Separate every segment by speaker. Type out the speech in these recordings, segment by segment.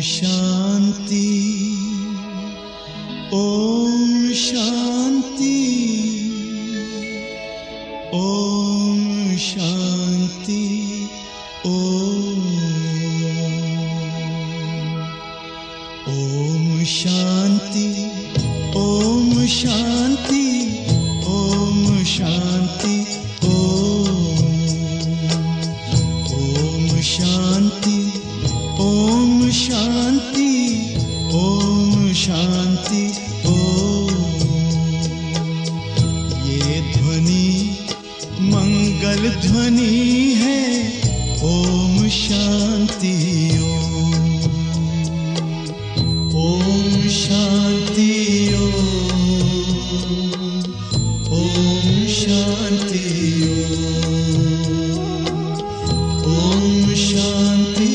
Speaker 1: शांति, ओम शांति, ओम शांति, ओम शांति, ओम शांति, ओम शांति, ओम शांति, ओम शांति, ओम शांति, ये ध्वनि मंगल ध्वनि है। ओम शांति, ओम शांति, ओम शांति, ओम शांति,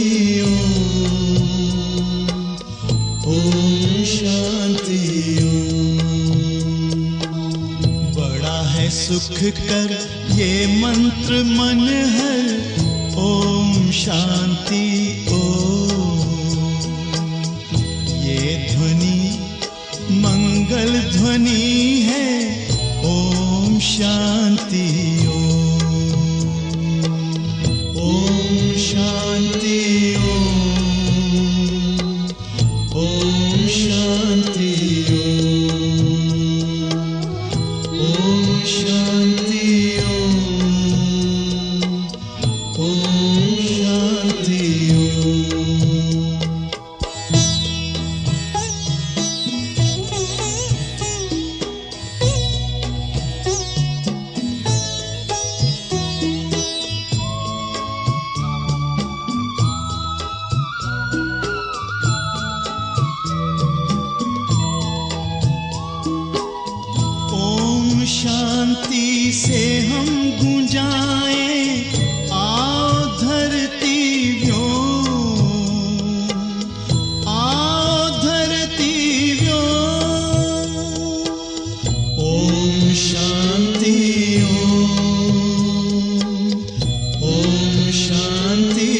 Speaker 1: ओम शांति। बड़ा है सुख कर ये मंत्र मन हर। ओम शांति, ये ध्वनि मंगल ध्वनि है। ओम शांति, ओम शांति, ओम शांति, ओम शांति, ओम शांति। शांति से हम गूंजाएं, आओ धरती व्योम, आओ धरती व्योम। ओम शांति, ओम शांति,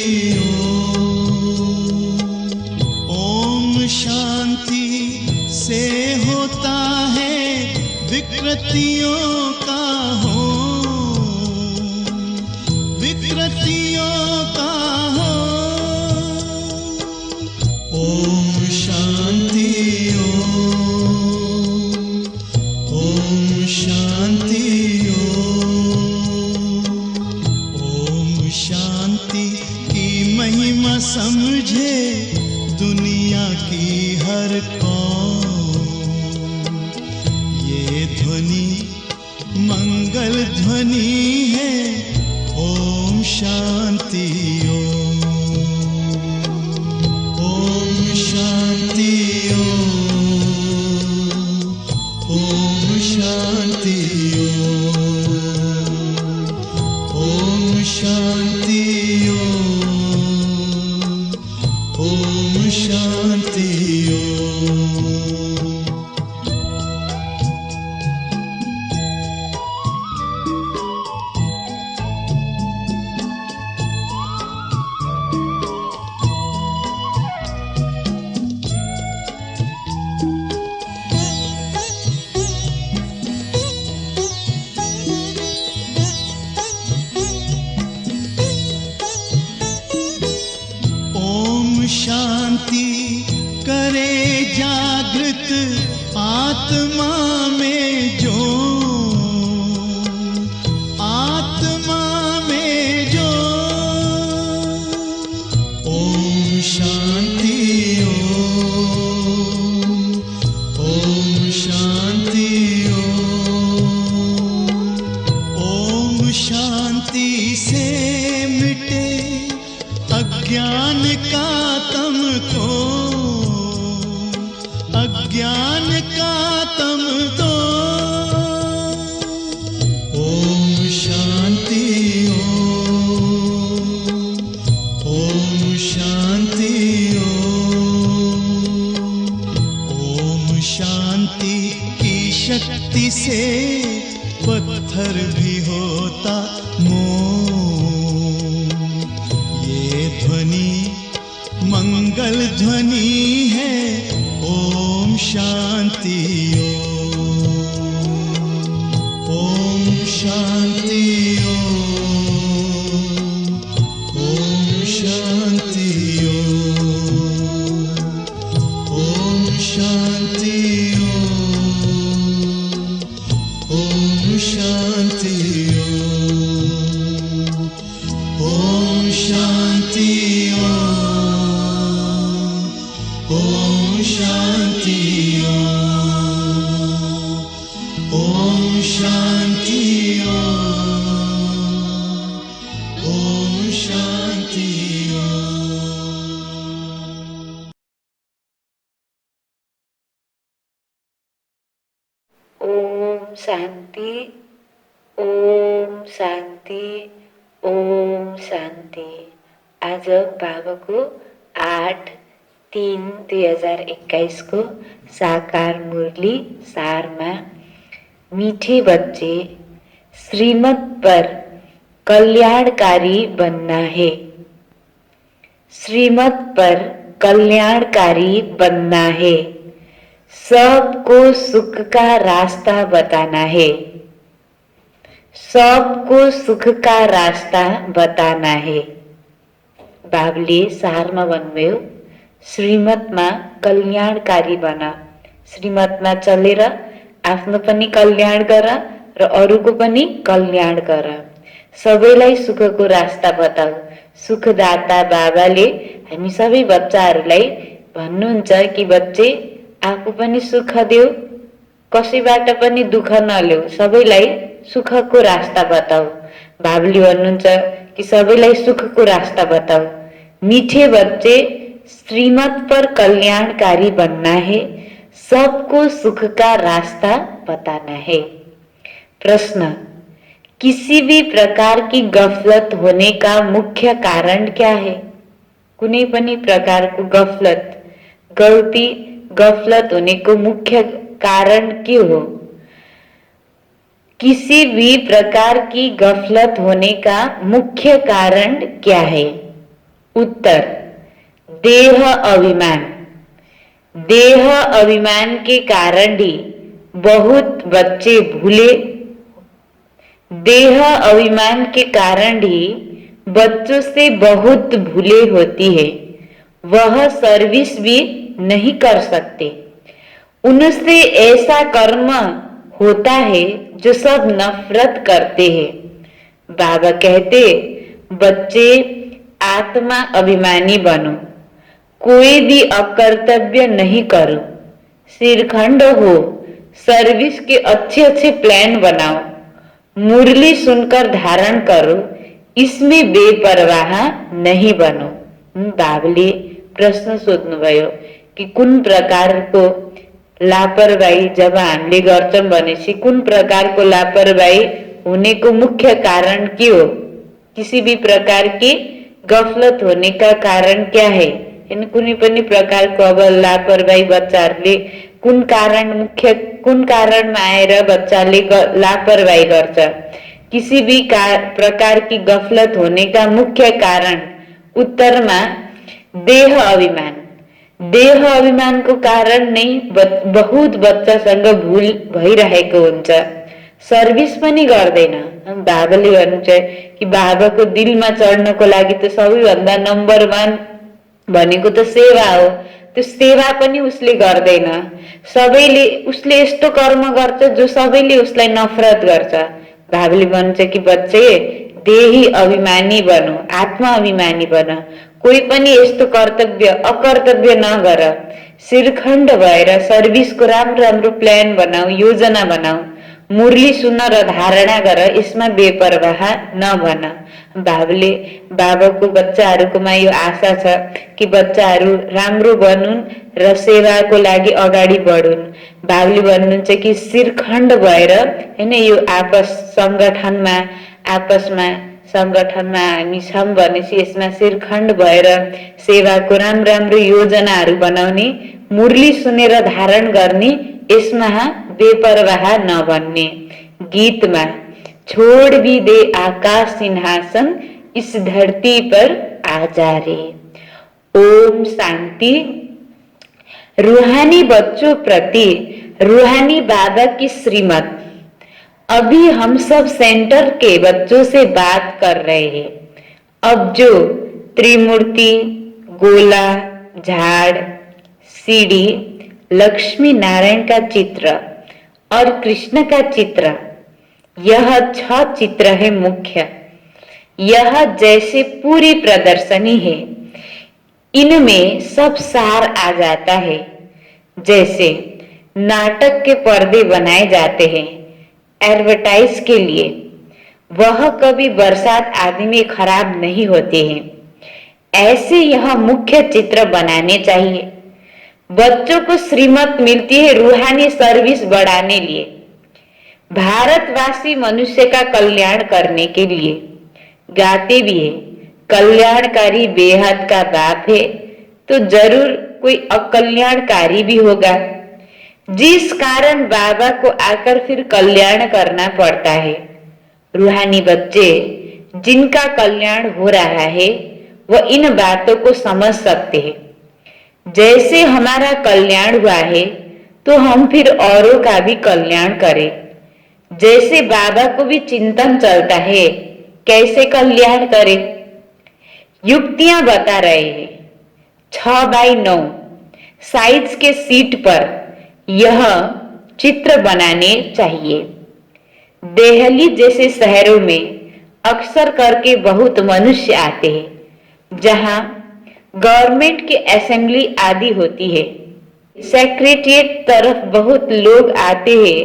Speaker 1: ओम शांति से होता है विकृतियों का हो, विकृतियों का हो। ओम शांति, ओम शांति, ओम शांति की महिमा समझे दुनिया की हर कौम। ये ध्वनि मंगल ध्वनि है। ओम शांति, ओम शांति, ओम शांति, ओम शांति, ओम शांति। शांति करे जागृत आत्मा में जो, आत्मा में जो। ओम शांति, ओम शांति, ओम शांति से मिटे अज्ञान का तम को, अज्ञान का तम तो। ओम शांति, ओम शांति, ओम शांति की शक्ति से पत्थर भी होता मोम। ये ध्वनि मंगल मंगल ध्वनि है ओम शांति ओम शांति ओम शांति ओम शांति ओम शांति ओम शांति ओम शांति ओम शांति ओम शांति।
Speaker 2: ओम शांति ओम शांति ओम शांति। आज बाबाको 8/3/2021 को साकार मुरली सारमा मीठे बच्चे श्रीमत पर कल्याणकारी बनना है। श्रीमत पर कल्याणकारी बनना है। सबको सुख का रास्ता बताना है। सबको सुख का रास्ता बताना है। बाबुले सारमा भन्नुभयो श्रीमतमा कल्याणकारी बना। श्रीमतमा चलेर आफ्नो पनि कल्याण गर र अरूको पनि कल्याण गर। सबैलाई सुखको रास्ता बताऊ। सुखदाता बाबाले हामी सबै बच्चाहरूलाई भन्नुहुन्छ कि बच्चे आफू पनि सुख देऊ, कसैबाट पनि दुःख नलेऊ, सबैलाई सुखको रास्ता बताऊ। बाबुले भन्नुहुन्छ कि सबैलाई सुखको रास्ता बताऊ। मीठे बच्चे श्रीमत पर कल्याणकारी बनना है। सबको सुख का रास्ता बताना है। प्रश्न, किसी भी प्रकार की गफलत होने का मुख्य कारण क्या है? कुनै पनि प्रकारको गफलत, गल्ती, गफलत होने को मुख्य कारण के हो? किसी भी प्रकार की गफलत होने का मुख्य कारण क्या है? उत्तर, देह अभिमान। देह अभिमान के कारण ही बहुत बच्चे भूले। देह अभिमान के कारण ही बच्चों से बहुत भूले होती है। वह सर्विस भी नहीं कर सकते। उनसे ऐसा कर्म होता है जो सब नफरत करते हैं। बाबा कहते, बच्चे आत्मा अभिमानी बनो, कोई भी अकर्तव्य नहीं करो, सिरखंड हो, सर्विस के अच्छे अच्छे प्लान बनाओ, मुरली सुनकर धारण करो, इसमें बेपरवाह नहीं बनो। बाबुले प्रश्न सोध्नुभयो कि कुन प्रकारको लापरवाही जब हामीले गर्छौं भनेपछि कुन प्रकारको लापरवाही होने को मुख्य कारण के हो? किसी भी प्रकार की गफलत होने का कारण क्या है? इन कुनै पनि प्रकारको अब लापरवाही बच्चाहरूले कुन कारणमा आएर बच्चाले लापरवाही गर्छ? किसी भी प्रकार की गफलत होने का मुख्य कारण उत्तरमा देह अभिमान। देह अभिमान को कारण नै बहुत बच्चासँग भूल भइरहेको हुन्छ। सर्भिस पनि गर्दैन। बाबाले भन्नुहुन्छ कि बाबाको दिलमा चढ्नको लागि त सबैभन्दा नम्बर 1 भनेको त सेवा हो। त्यो सेवा पनि उसले गर्दैन। सबैले उसले यस्तो कर्म गर्छ जो सबैले उसलाई नफरत गर्छ। बाबाले भन्छ कि बच्चे देही अभिमानी बनो, आत्मा अभिमानी बन। कोही पनि यस्तो अकर्तव्य नगर। शिरखण्ड भएर सर्भिसको राम्रो राम्रो प्लान बनाऊ, योजना बनाऊ, मुरली सुन र धारणा गर, यसमा बेपरवाह नबन। बाबाको बच्चाहरूकोमा यो आशा छ कि बच्चाहरू राम्रो बनुन् र सेवाको लागि अगाडि बढुन्। बाबुले भन्नुहुन्छ कि शिरखण्ड भएर हैन यो संगठनमा हामी छौं भनेपछि यसमा शिरखण्ड भएर सेवाको राम्रो योजनाहरू बनाउने, मुरली सुनेर धारण गर्ने, यसमा बेपरवाह नबन्ने। गीतमा छोड़ भी दे आकाश सिंहासन, इस धरती पर आ जा रे। ओम शांति। रूहानी बच्चों प्रति रूहानी बाबा की श्रीमत। अभी हम सब सेंटर के बच्चों से बात कर रहे हैं। अब जो त्रिमूर्ति, गोला, झाड़, सीढ़ी, लक्ष्मी नारायण का चित्र और कृष्ण का चित्र, यह 6 चित्र है मुख्य। यह जैसे पूरी प्रदर्शनी है, इनमें सब सार आ जाता है। जैसे नाटक के पर्दे बनाए जाते हैं एडवर्टाइज के लिए, वह कभी बरसात आदि में खराब नहीं होते हैं। ऐसे यह मुख्य चित्र बनाने चाहिए। बच्चों को श्रीमत मिलती है रूहानी सर्विस बढ़ाने लिए, भारतवासी मनुष्य का कल्याण करने के लिए। गाते भी है, कल्याणकारी बेहद का बाप है तो जरूर कोई अकल्याणकारी भी होगा, जिस कारण बाबा को आकर फिर कल्याण करना पड़ता है। रूहानी बच्चे जिनका कल्याण हो रहा है वह इन बातों को समझ सकते हैं। जैसे हमारा कल्याण हुआ है तो हम फिर औरों का भी कल्याण करें। जैसे बाबा को भी चिंतन चलता है कैसे कल्याण करें, युक्तियां बता रहे हैं। 6x9 साइज के सीट पर यह चित्र बनाने चाहिए। दिल्ली जैसे शहरों में अक्सर करके बहुत मनुष्य आते हैं, जहां गवर्नमेंट की असेंबली आदि होती है। सेक्रेटरिएट तरफ बहुत लोग आते हैं,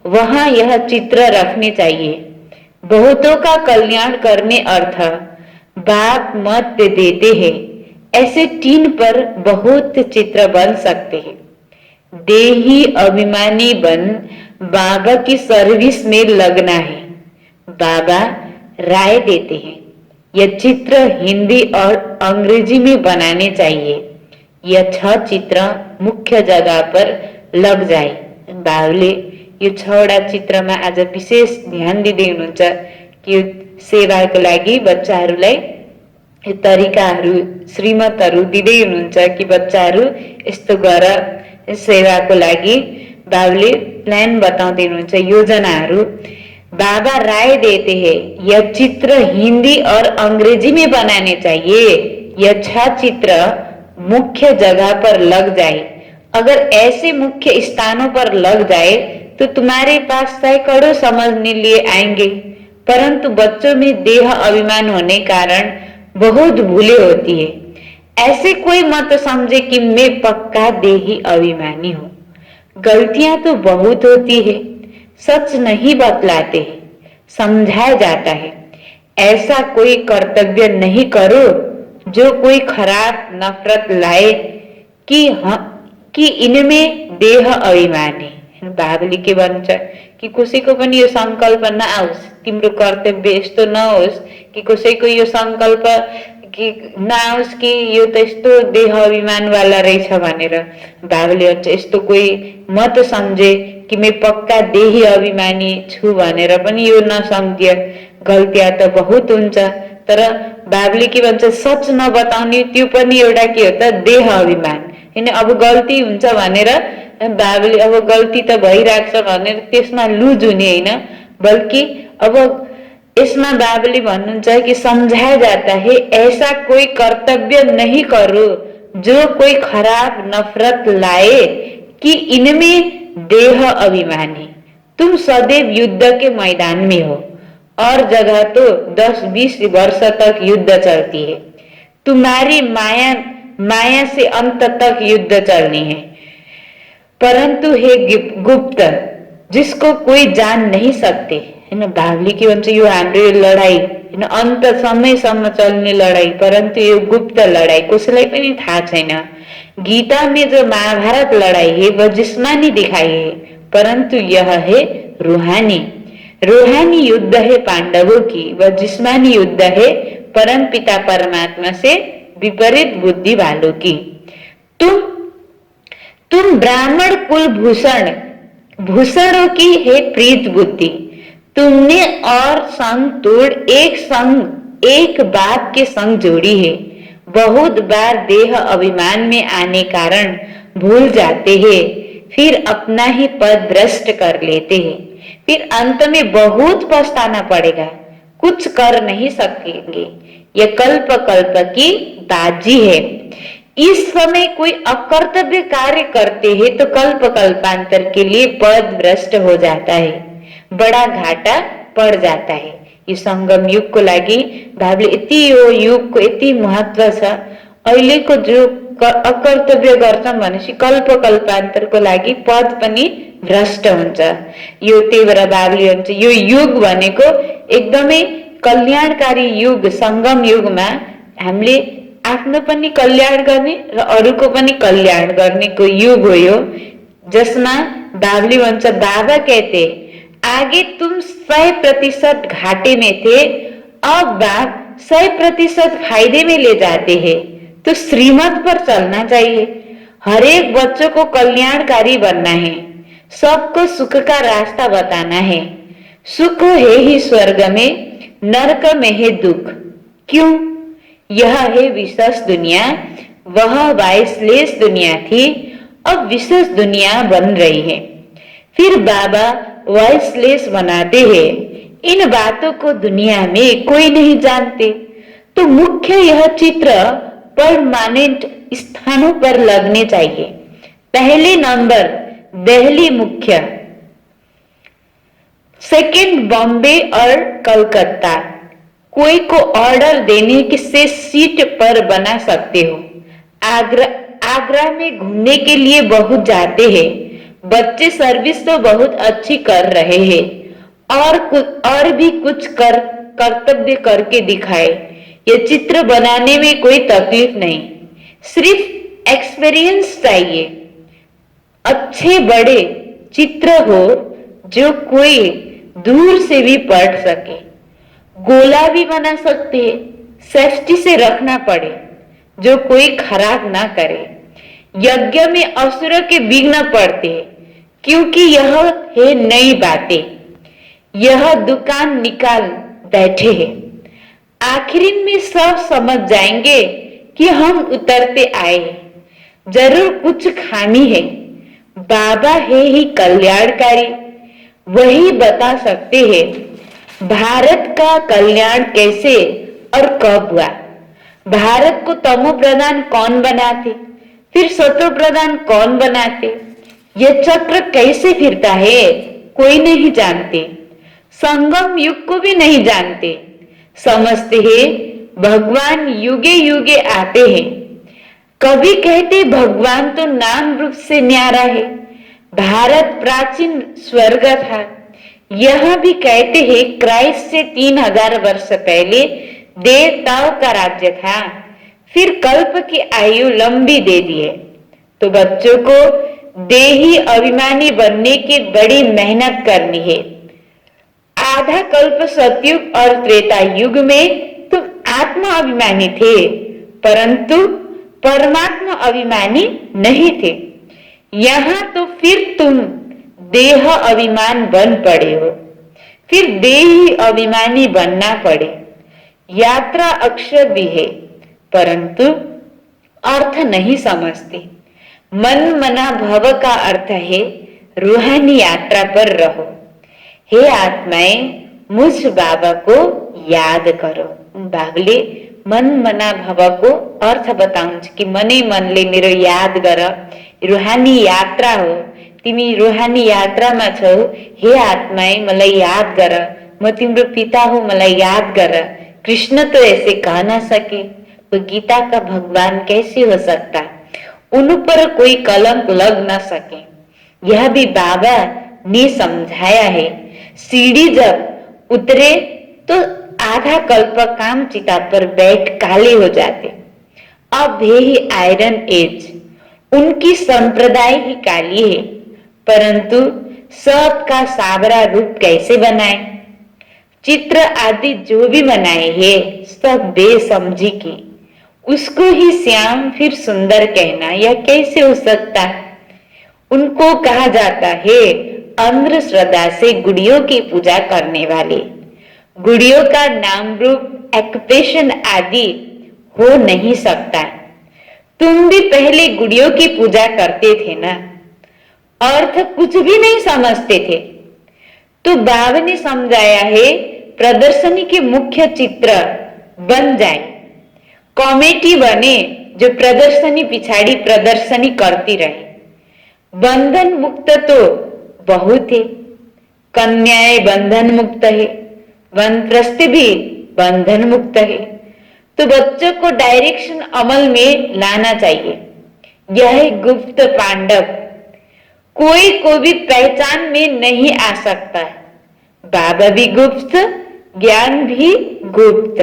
Speaker 2: वहां यह चित्र रखने चाहिए। बहुतों का कल्याण करने अर्थ बाप मत देते हैं। ऐसे टीन पर बहुत चित्र बन सकते हैं। देही अभिमानी बन बाबा की सर्विस में लगना है। बाबा राय देते हैं यह चित्र हिंदी और अंग्रेजी में बनाने चाहिए। यह 6 चित्र मुख्य जगह पर लग जाए। बाबुले यो 6वटा चित्रमा आज विशेष ध्यान दिँदै हुनुहुन्छ कि सेवाको लागि बच्चाहरूलाई यो तरिकाहरू, श्रीमतहरू दिँदै हुनुहुन्छ कि बच्चाहरू यस्तो गर। सेवाको लागि बाबुले प्लान बताउँदै हुनुहुन्छ, योजनाहरू। बाबा राय देते हैं यह चित्र हिंदी और अंग्रेजी में बनाने चाहिए। यह 6 चित्र मुख्य जगह पर लग जाए। अगर ऐसे मुख्य स्थानों पर लग जाए तो तुम्हारे पास सैकड़ों समझने लिए आएंगे, परंतु बच्चों में देह अभिमान होने कारण बहुत भूलें होती है। ऐसे कोई मत समझे कि मैं पक्का देही अभिमानी हूँ। गलतियां तो बहुत होती है, सच नहीं बतलाते हैं, समझाया जाता है। ऐसा कोई कर्तव्य नहीं करो जो कोई खराब नफरत लाए कि इनमें देह अभिमान है। बाबुले के भन्छ कि कसैको पनि यो संकल्प नआओस्, तिम्रो कर्तव्य यस्तो नहोस् कि कसैको यो संकल्प कि नआओस् कि यो त यस्तो देह अभिमान वाला रहेछ भनेर। बाबुले भन्छ यस्तो कोही मत सम्झे कि मैं पक्का देही अभिमानी छु भनेर पनि यो नसम्झिए। गल्तियाँ त बहुत हुन्छ, तर बाबुले के भन्छ सच नबताउने त्यो पनि एउटा के हो त देह अभिमान हैन। अब गल्ती हुन्छ भनेर बाबुले अब गल्ती त भइराख्छ भनेर त्यसमा लुज हुने हैन, बल्कि अब इसमें बाबुले भन्नुहुन्छ कि समझाया जाता है ऐसा कोई कर्तव्य नहीं करो जो कोई खराब नफरत लाए कि इनमें देह अभिमानी। तुम सदैव युद्ध के मैदान में हो और जगह तो 10-20 वर्ष तक युद्ध चलती है। तुम्हारी माया से अंत तक युद्ध चलनी है, परंतु हे गुप्त जिसको कोई जान नहीं सकते हैन। बाबुले के भन्छ यो हाम्रो लडाई हैन, अन्त समयसम्म चल्ने लडाई, परंतु यो गुप्त लडाई कसैलाई पनि थाहा छैन। गीता में जो महाभारत लड़ाई है वह जिस्मानी दिखाई है, परंतु यह है रूहानी। रूहानी युद्ध है पांडवों की, वह जिस्मानी युद्ध है परम पिता परमात्मा से विपरीत बुद्धि वालों की। तुम ब्राह्मण कुल भूषणों की है प्रीत बुद्धि। तुमने और संग तोड़ एक बाप के संग जोड़ी है। बहुत बार देह अभिमान में आने कारण भूल जाते हैं, फिर अपना ही पद भ्रष्ट कर लेते हैं, फिर अंत में बहुत पछताना पड़ेगा, कुछ कर नहीं सकेंगे। यह कल्प कल्प की बाजी है। इस समय कोई अकर्तव्य कार्य करते हैं तो कल्प कल्पांतर के लिए पद भ्रष्ट हो जाता है, बड़ा घाटा पड़ जाता है। ये संगम युग को लागि भावले यति यो युग को यति महत्व छ। अहिलेको जो अकर्तव्य गर्छौं भनेपछि कल्प कल्पान्तरको लागि पद पनि भ्रष्ट हुन्छ। यो त्यही भएर बाबुले भन्छ यो युग भनेको एकदमै कल्याणकारी युग, संगम युगमा हामीले आफ्नो पनि कल्याण गर्ने र अरूको पनि कल्याण गर्नेको युग हो यो, जसमा बाबुले भन्छ बाबा कहते आगे तुम 100% घाटे में थे, अब बाप 100% फायदे में ले जाते हैं। तो श्रीमत पर चलना चाहिए। हर एक बच्चों को कल्याणकारी बनना है, सबको सुख का रास्ता बताना है। सुख है ही स्वर्ग में, नरक में है दुख। क्यों? यह है विशेष दुनिया, वह वाइसलेस दुनिया थी, अब विशेष दुनिया बन रही है। फिर बाबा वाइसलेस बनाते हैं। इन बातों को दुनिया में कोई नहीं जानते, तो मुख्य यह चित्र परमानेंट स्थानों पर लगने चाहिए। पहले नंबर दिल्ली मुख्य, सेकंड बॉम्बे और कलकत्ता। कोई को ऑर्डर देने के से सीट पर बना सकते हो। आगरा में घूमने के लिए बहुत जाते हैं। बच्चे सर्विस तो बहुत अच्छी कर रहे हैं, और भी कुछ कर्तव्य करके दिखाए। ये चित्र बनाने में कोई तकलीफ नहीं, सिर्फ एक्सपीरियंस चाहिए। अच्छे बड़े चित्र हो जो कोई दूर से भी पढ़ सके। गोला भी बना सकते हैं, सेफ्टी से रखना पड़े जो कोई खराब ना करे। यज्ञ में असुरों के विघ्न पड़ते हैं, क्योंकि यह है नई बातें। यह दुकान निकाल बैठे हैं, आखिरी में सब समझ जाएंगे कि हम उतरते आए हैं। जरूर कुछ खामी है, बाबा है ही कल्याणकारी, वही बता सकते हैं भारत का कल्याण कैसे और कब हुआ। भारत को तमो प्रधान कौन बनाते, फिर सतो प्रधान कौन बनाते, यह चक्र कैसे फिरता है कोई नहीं जानते। संगम युग को भी नहीं जानते। समझते हैं भगवान युगे युगे आते हैं। कभी कहते भगवान तो नाम रूप से न्यारा है, भारत प्राचीन स्वर्ग था। यह भी कहते हैं क्राइस्ट से 3000 वर्ष पहले देवताओं का राज्य था, फिर कल्प की आयु लंबी दे दिए। तो बच्चों को देही अभिमानी बनने की बड़ी मेहनत करनी है। आधा कल्प सतयुग और त्रेता युग में तुम आत्मा अभिमानी थे, परंतु परमात्मा अभिमानी नहीं थे। यहाँ तो फिर तुम देह अभिमान बन पड़े हो, फिर देही अभिमानी बनना पड़े। यात्रा अक्षर भी है, परंतु अर्थ नहीं समझते। मन मना भव का अर्थ है रूहानी यात्रा पर रहो। हे आत्माएं, मुझ बाबा को याद करो। बाबले मन मना भव को अर्थ बताउँछ कि मनै मनले मेरो याद गर। रूहानी यात्रा हो, तिमी रूहानी यात्रामा छौ। हे आत्माएं, मलाई याद गर, म तिम्रो पिता हूँ, मलाई याद गर। कृष्ण तो ऐसे कह ना सके, तो गीता का भगवान कैसे हो सकता, उन पर कोई कलंक लग ना सके। यह भी बाबा ने समझाया है। सीढ़ी जब उतरे तो आधा कल्प काम चिता पर बैठ काले हो जाते। अब है ही आयरन एज, उनकी संप्रदाय ही काली है, परंतु सबका सावरा रूप कैसे बनाए। चित्र आदि जो भी बनाए हैं सब बेसमझी की। उसको ही श्याम फिर सुंदर कहना यह कैसे हो सकता। उनको कहा जाता है अंधश्रद्धा से गुड़ियों की पूजा करने वाले। गुड़ियों का नाम रूप एक्सप्रेशन आदि हो नहीं सकता। तुम भी पहले गुड़ियों की पूजा करते थे ना, अर्थ कुछ भी नहीं समझते थे। तो बाबा ने समझाया है प्रदर्शनी के मुख्य चित्र बन जाए, कॉमेटी बने जो प्रदर्शनी पिछाड़ी प्रदर्शनी करती रहे। बंधन मुक्त तो बहुत है, कन्याएं बंधन मुक्त है, वनप्रस्थ भी बंधन मुक्त है। तो बच्चों को डायरेक्शन अमल में लाना चाहिए। यह गुप्त पांडव, कोई को भी पहचान में नहीं आ सकता। बाबा भी गुप्त, ज्ञान भी गुप्त।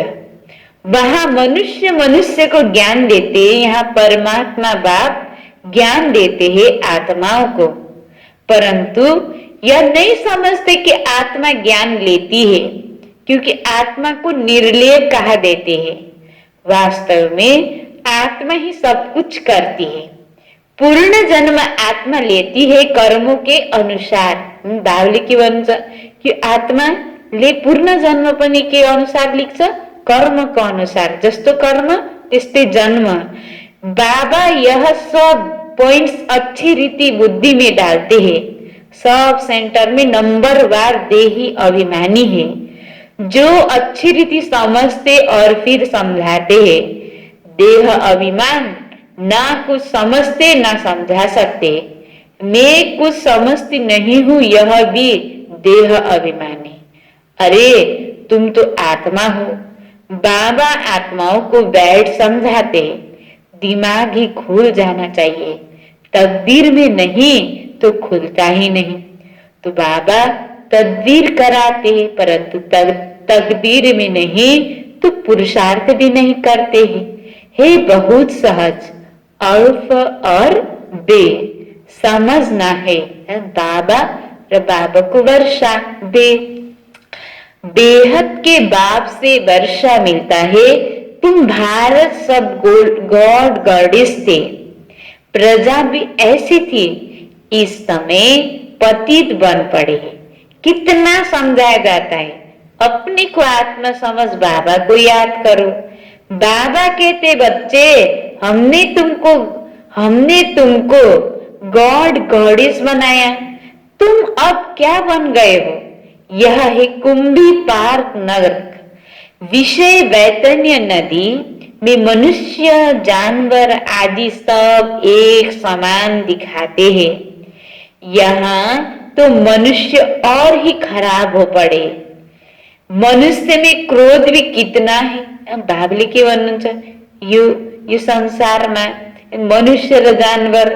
Speaker 2: वहां मनुष्य मनुष्य को ज्ञान देते, यहाँ परमात्मा बाप ज्ञान देते हैं आत्माओं को। परंतु यह नहीं समझते कि आत्मा ज्ञान लेती है, क्योंकि आत्मा को निर्लेय कहा देते हैं। वास्तव में आत्मा ही सब कुछ करती है। पूर्ण जन्म आत्मा लेती है कर्मों के अनुसार। बावली की वंश कि आत्मा ले पूर्ण जन्म पनि के अनुसार लिख्छ, कर्म को अनुसार। जस्तो कर्म त्यस्तै जन्म। बाबा यह सब पॉइंट्स अच्छी रीति बुद्धि में डालते हैं। सब सेंटर में नंबरवार देही अभिमानी है, जो अच्छी रीति समझते और फिर समझाते हैं। देह अभिमान ना कुछ समझते ना समझा सकते। मैं कुछ समझती नहीं हूं, यह भी देह अभिमानी। अरे तुम तो आत्मा हो। बाबा आत्माओं को बैठ समझाते, दिमाग ही खुल जाना चाहिए। तकदीर में नहीं तो खुलता ही नहीं। तो बाबा तदबीर कराते, परंतु तकदीर में नहीं तो पुरुषार्थ भी नहीं करते हैं। हे बहुत सहज, अल्फ और बे समझना है। बाबा और बाबा को वर्षा बे, बेहद के बाप से वर्षा मिलता है। तुम भारत सब गॉड गॉडेस थे, प्रजा भी ऐसी थी, इस समय पतित बन पड़े। कितना समझाया जाता है, अपने को आत्मा समझ, बाबा को याद करो। बाबा कहते बच्चे हमने तुमको गॉड गॉडेस बनाया, तुम अब क्या बन गए हो? यह है कुंभी पार्क नरक। विषय वैतन्य नदी में मनुष्य जानवर आदि सब एक समान दिखाते हैं। यहाँ तो मनुष्य और ही खराब हो पड़े। मनुष्य में क्रोध भी कितना है। बाबली के वर्णन यो संसार में मनुष्य र जानवर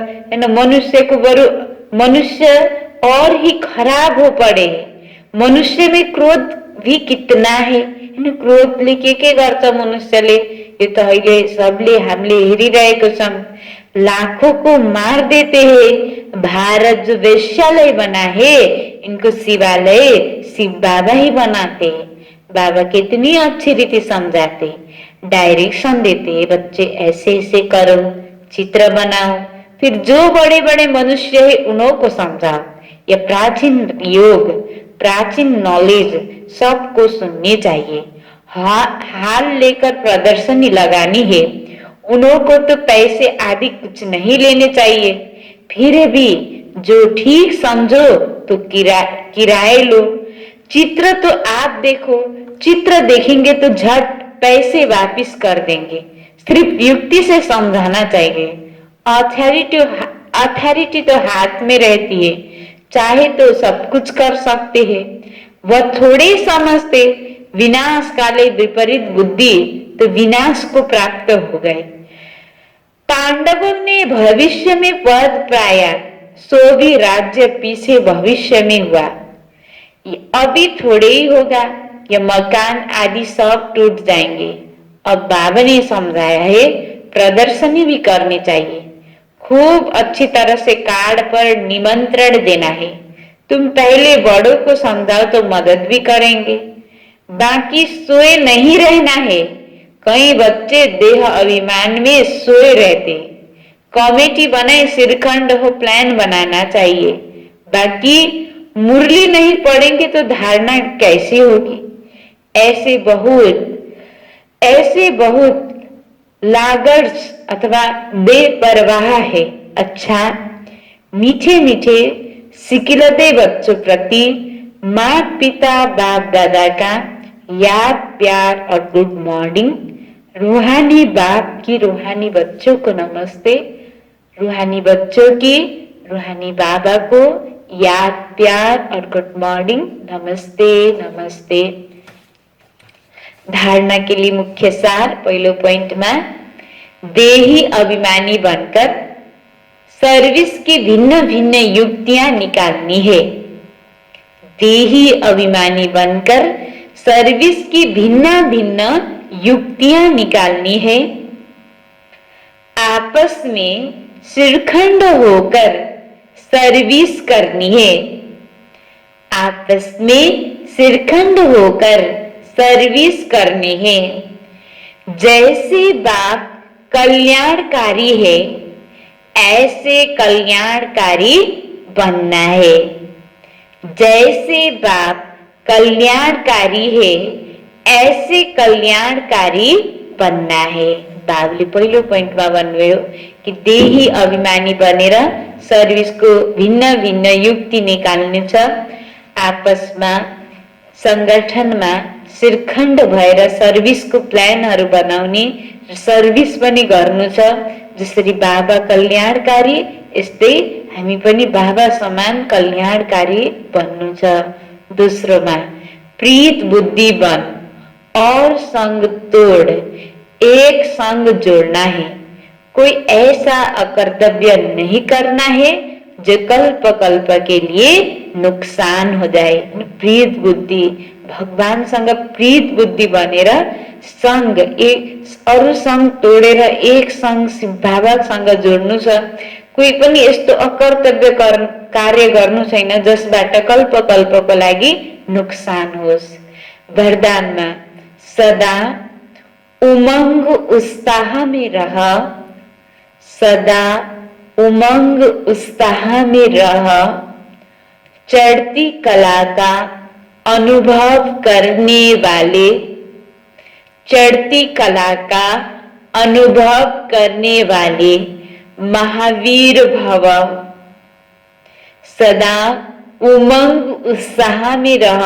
Speaker 2: मनुष्य को बरु मनुष्य और ही खराब हो पड़े। मनुष्य में क्रोध भी कितना है। क्रोध ले के गर्छ मनुष्यले? यो तो अहिले सबले हामीले हेरिरहेको छौं। लाखों को मार देते हैं। भारत जो वेश्यालय बना है, इनको शिवालय शिव बाबा ही बनाते हैं। बाबा कितनी अच्छी रीति समझाते, डायरेक्शन देते, बच्चे ऐसे ऐसे करो, चित्र बनाओ, फिर जो बड़े बड़े मनुष्य है उन्हों को समझाओ। यह प्राचीन योग, प्राचीन नॉलेज सबको सुननी चाहिए। हाल लेकर प्रदर्शनी लगानी है, उन्हों को तो पैसे आदि कुछ नहीं लेने चाहिए। फिर भी जो ठीक समझो तो किराए लो। चित्र तो आप देखो, चित्र देखेंगे तो झट पैसे वापिस कर देंगे। सिर्फ युक्ति से समझाना चाहिए। अथॉरिटी तो हाथ में रहती है, चाहे तो सब कुछ कर सकते हैं। वह थोड़े समझते, विनाश काले विपरीत बुद्धि, तो विनाश को प्राप्त हो गए। पांडवों ने भविष्य में पद पाया, सो भी राज्य पीछे भविष्य में हुआ। अभी थोड़े ही होगा, ये मकान आदि सब टूट जाएंगे। अब बाबा ने समझाया है प्रदर्शनी भी करनी चाहिए। खूब अच्छी तरह से कार्ड पर निमंत्रण देना है। तुम पहले बड़ों को समझाओ तो मदद भी करेंगे। बाकी सोए नहीं रहना है। कई बच्चे देह अभिमान में सोए रहते। कमेटी बनाए, सिरखंड हो, प्लान बनाना चाहिए। बाकी मुरली नहीं पढ़ेंगे तो धारणा कैसी होगी? ऐसे बहुत लागर्स अथवा बेपरवाह है। अच्छा, मीठे मीठे सिकिलते बच्चों प्रति माँ पिता बाप दादा का याद प्यार और गुड मॉर्निंग। रूहानी बाप की रूहानी बच्चों को नमस्ते, रूहानी बच्चों की रूहानी बाबा को याद प्यार और गुड मॉर्निंग, नमस्ते नमस्ते। धारणा के लिए मुख्य सार पहिलो पॉइंट में, देही अभिमानी बनकर सर्विस की भिन्न भिन्न युक्तियां निकालनी है। देही अभिमानी बनकर सर्विस की भिन्न भिन्न युक्तियां निकालनी है। आपस में श्रीखंड होकर सर्विस करनी है। आपस में श्रीखंड होकर सर्विस करनी है। जैसे बाप कल्याणकारी है, ऐसे कल्याणकारी बनना है। जैसे बाप कल्याणकारी है, ऐसे कल्याणकारी बनना है। बाबले पहिलो पोइन्टमा भन्नुभयो कि देही अभिमानी बनेर सर्भिसको भिन्न भिन्न युक्ति निकाल्नु छ। आपसमा संगठनमा श्रीखण्ड भएर सर्भिसको प्लानहरू बनाउने, सर्भिस पनि गर्नु छ। जसरी बाबा कल्याणकारी, यस्तै हामी पनि बाबा समान कल्याणकारी बन्नु छ। दोस्रोमा, प्रीत बुद्धि बन और संग तोड़, एक संग जोड़ना है। कोई ऐसा अकर्तव्य नहीं करना है जो कल्प कल्प के लिए नुकसान हो जाए। प्रीत बुद्धि, भगवानसँग प्रीत बुद्धि बनेर संग, एक अरू संग तोडेर एक संग बाबासँग जोड्नु छ। कोही पनि यस्तो अकर्तव्य कार्य गर्नु छैन जसबाट कल्प कल्पको लागि नुकसान होस्। वरदानमा, सदा उमंग उत्साह में रह, सदा उमंग उत्साह में रह, चढ़ती कला का अनुभव करने वाले, चढ़ती कला का अनुभव करने वाले महावीर भव। सदा उमंग उत्साह में रह,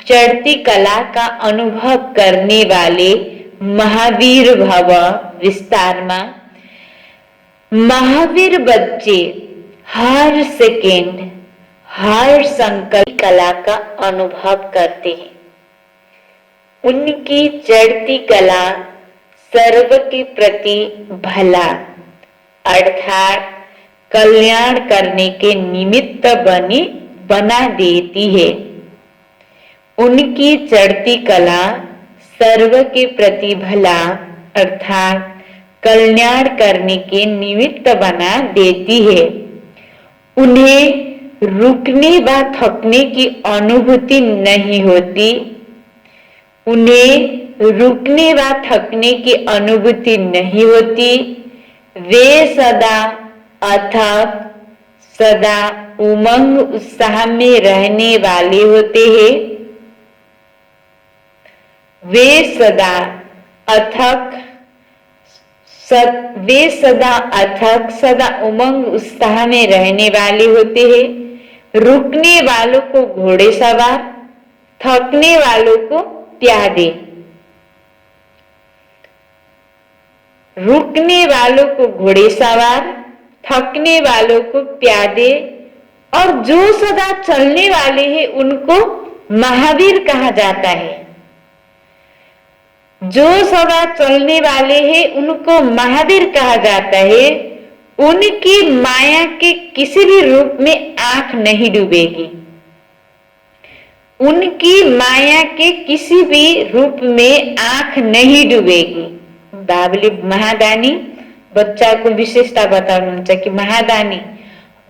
Speaker 2: चढ़ती कला का अनुभव करने वाले महावीर भव। विस्तार में, महावीर बच्चे हर सेकेंड हर संकल्प कला का अनुभव करते हैं। उनकी चढ़ती कला सर्व के प्रति भला अर्थात कल्याण करने के निमित्त बना देती है। उनकी चढ़ती कला सर्व के प्रति भला अर्थात कल्याण करने के निमित्त बना देती है। उन्हें रुकने व थकने की अनुभूति नहीं होती। उन्हें रुकने व थकने की अनुभूति नहीं होती। वे सदा अथक, सदा उमंग उत्साह में रहने वाले होते हैं। वे सदा अथक, सदा उमंग उत्साह में रहने वाले होते हैं। रुकने वालों को घोड़े सवार, थकने वालों को प्यादे। रुकने वालों को घोड़े सवार, थकने वालों को प्यादे, और जो सदा चलने वाले हैं उनको महावीर कहा जाता है। जो सदा चलने वाले हैं उनको महावीर कहा जाता है। उनकी माया के किसी भी रूप में आंख नहीं डूबेगी। उनकी माया के किसी भी रूप में आंख नहीं डूबेगी। बाबली महादानी बच्चा को विशेषता बताउनुहुन्छ कि महादानी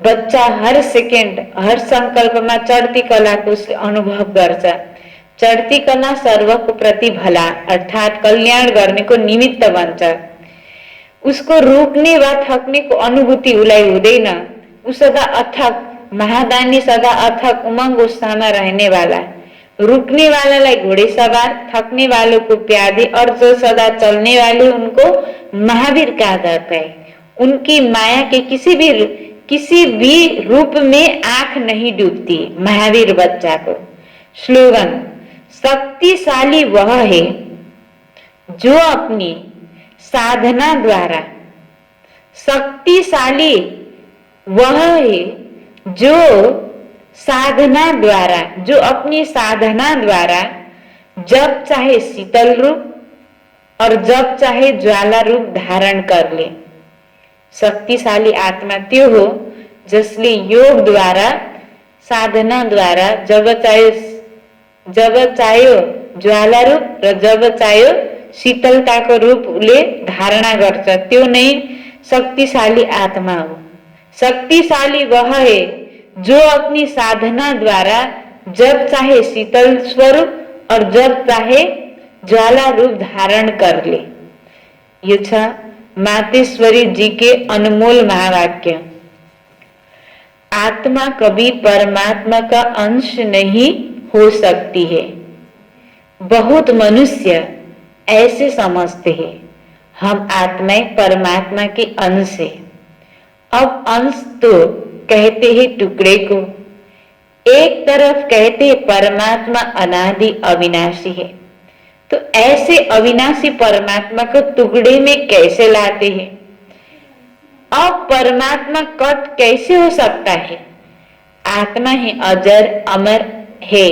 Speaker 2: बच्चा हर सेकेन्ड हर संकल्पमा चढ़ती कलाको अनुभव गर्छ। चढ़ती कला सर्वको प्रति भला अर्थात कल्याण गर्नेको निमित्त बन्छ। उसको रोक्ने वा थक्ने को अनुभूति उलाई हुँदैन। उ सदा अथक, महादानी सदा अथक उमंग उत्साहमा रहने वाला। रुकने वाला घोड़े सवार, थकने वालों को प्यादे, और जो सदा चलने वाले उनको महावीर कहा जाता है। उनकी माया के किसी भी रूप में आंख नहीं डूबती महावीर बच्चा को। स्लोगन, शक्तिशाली वह है जो अपनी साधना द्वारा, शक्तिशाली वह है जो साधना द्वारा, जो अपनी साधना द्वारा जब चाहे शीतल रूप और जब चाहे ज्वाला रूप धारण कर ले। शक्तिशाली आत्मा त्यो हो जसले योग द्वारा, साधना द्वारा जब चाह्यो ज्वाला रूप र जब चाह्यो शीतलताको रूपले धारणा गर्छ, त्यो नै शक्तिशाली आत्मा हो। शक्तिशाली वह है जो अपनी साधना द्वारा जब चाहे शीतल स्वरूप और जब चाहे ज्वाला रूप धारण कर ले। यो छ मातेश्वरी जी के अनमोल महावाक्य। आत्मा कभी परमात्मा का अंश नहीं हो सकती है। बहुत मनुष्य ऐसे समझते हैं हम आत्माएं परमात्मा के अंश है। अब अंश तो कहते हैं टुकड़े को, एक तरफ कहते हैं परमात्मा अनादि अविनाशी है, तो ऐसे अविनाशी परमात्मा को टुकड़े में कैसे लाते हैं? अब परमात्मा कट कैसे हो सकता है? आत्मा ही अजर अमर है,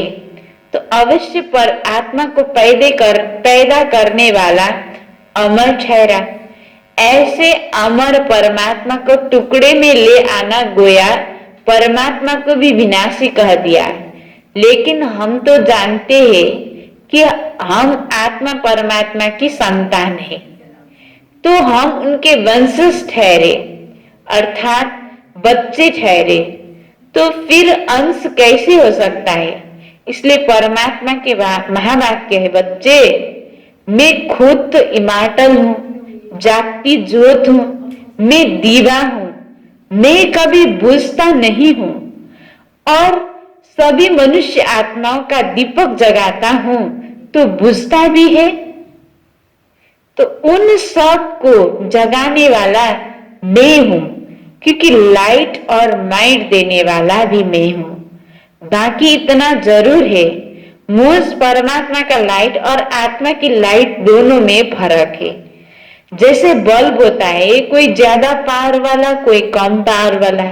Speaker 2: तो अवश्य पर आत्मा को पैदा करने वाला अमर ठहरा। ऐसे अमर परमात्मा को टुकड़े में ले आना गोया परमात्मा को भी विनाशी कह दिया। लेकिन हम तो जानते हैं कि हम आत्मा परमात्मा की संतान है, तो हम उनके वंशज ठहरे अर्थात बच्चे ठहरे, तो फिर अंश कैसे हो सकता है? इसलिए परमात्मा के महावाक्य है, बच्चे मैं खुद तो इमॉर्टल हूँ, जागती ज्योत हूँ, मैं दीवा हूँ, मैं कभी बुझता नहीं हूँ और सभी मनुष्य आत्माओं का दीपक जगाता हूँ तो बुझता भी है। तो उन सब को जगाने वाला मैं हूँ, क्योंकि लाइट और माइट देने वाला भी मैं हूँ। बाकी इतना जरूर है, मुझ परमात्मा का लाइट और आत्मा की लाइट दोनों में फर्क है। जैसे बल्ब होता है, कोई ज्यादा पावर वाला कोई कम पावर वाला,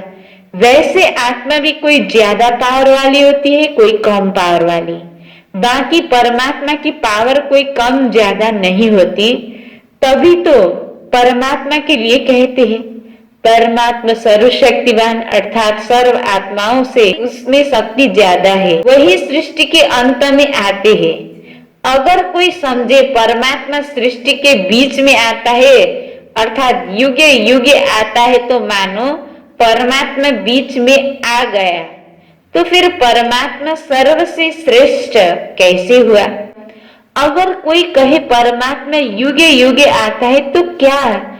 Speaker 2: वैसे आत्मा भी कोई ज्यादा पावर वाली होती है कोई कम पावर वाली। बाकी परमात्मा की पावर कोई कम ज्यादा नहीं होती। तभी तो परमात्मा के लिए कहते हैं परमात्मा सर्वशक्तिवान, अर्थात सर्व आत्माओं से उसमें शक्ति ज्यादा है, वही सृष्टि के अंत में आते हैं। अगर कोई समझे परमात्मा सृष्टि के बीच में आता है अर्थात युगे युगे आता है, तो मानो परमात्मा बीच में आ गया, तो फिर परमात्मा सर्व से श्रेष्ठ कैसे हुआ? अगर कोई कहे परमात्मा युगे युगे आता है, तो क्या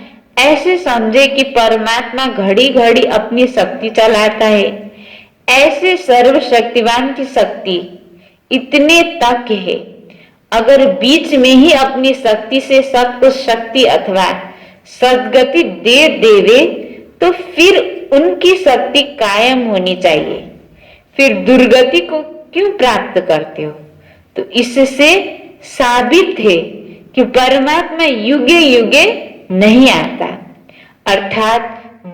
Speaker 2: ऐसे समझे कि परमात्मा घड़ी घड़ी अपनी शक्ति चलाता है? ऐसे सर्वशक्तिवान की शक्ति इतने तक है, अगर बीच में ही अपनी शक्ति से सबको शक्ति अथवा सद्गति दे देवे, तो फिर उनकी शक्ति कायम होनी चाहिए। फिर दुर्गति को क्यों प्राप्त करते हो? तो इससे साबित है कि परमात्मा युगे युगे नहीं आता, अर्थात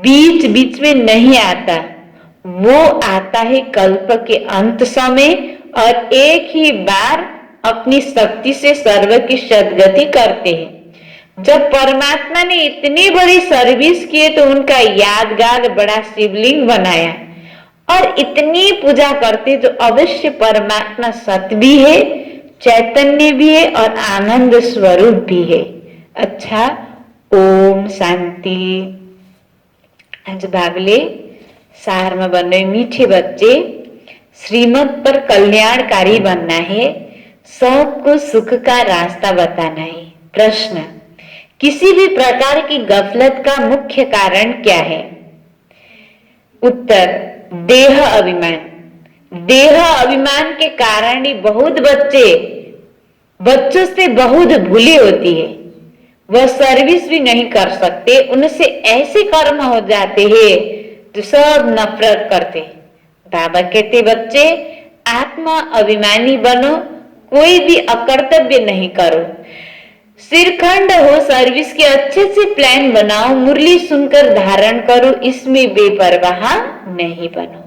Speaker 2: बीच बीच में नहीं आता। वो आता है कल्प के अंत समय और एक ही बार अपनी शक्ति से सर्व की सद्गति करते हैं। जब परमात्मा ने इतनी बड़ी सर्विस की तो उनका यादगार बड़ा शिवलिंग बनाया और इतनी पूजा करते, तो अवश्य परमात्मा सत्य भी है, चैतन्य भी है और आनंद स्वरूप भी है। अच्छा, ओम शांति। आज भागले सार में बने मीठे बच्चे, श्रीमत पर कल्याणकारी बनना है, सबको सुख का रास्ता बताना है। प्रश्न, किसी भी प्रकार की गफलत का मुख्य कारण क्या है? उत्तर, देह अभिमान। देह अभिमान के कारण ही बहुत बच्चों से बहुत भूले होती है। वह सर्विस भी नहीं कर सकते, उनसे ऐसे कर्म हो जाते हैं तो सब नफरत करते। बाबा कहते बच्चे आत्मा अभिमानी बनो, कोई भी अकर्तव्य नहीं करो, सिरखंड हो, सर्विस के अच्छे से प्लान बनाओ, मुरली सुनकर धारण करो, इसमें बेपरवाह नहीं बनो।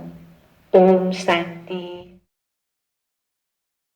Speaker 2: ओम शांति।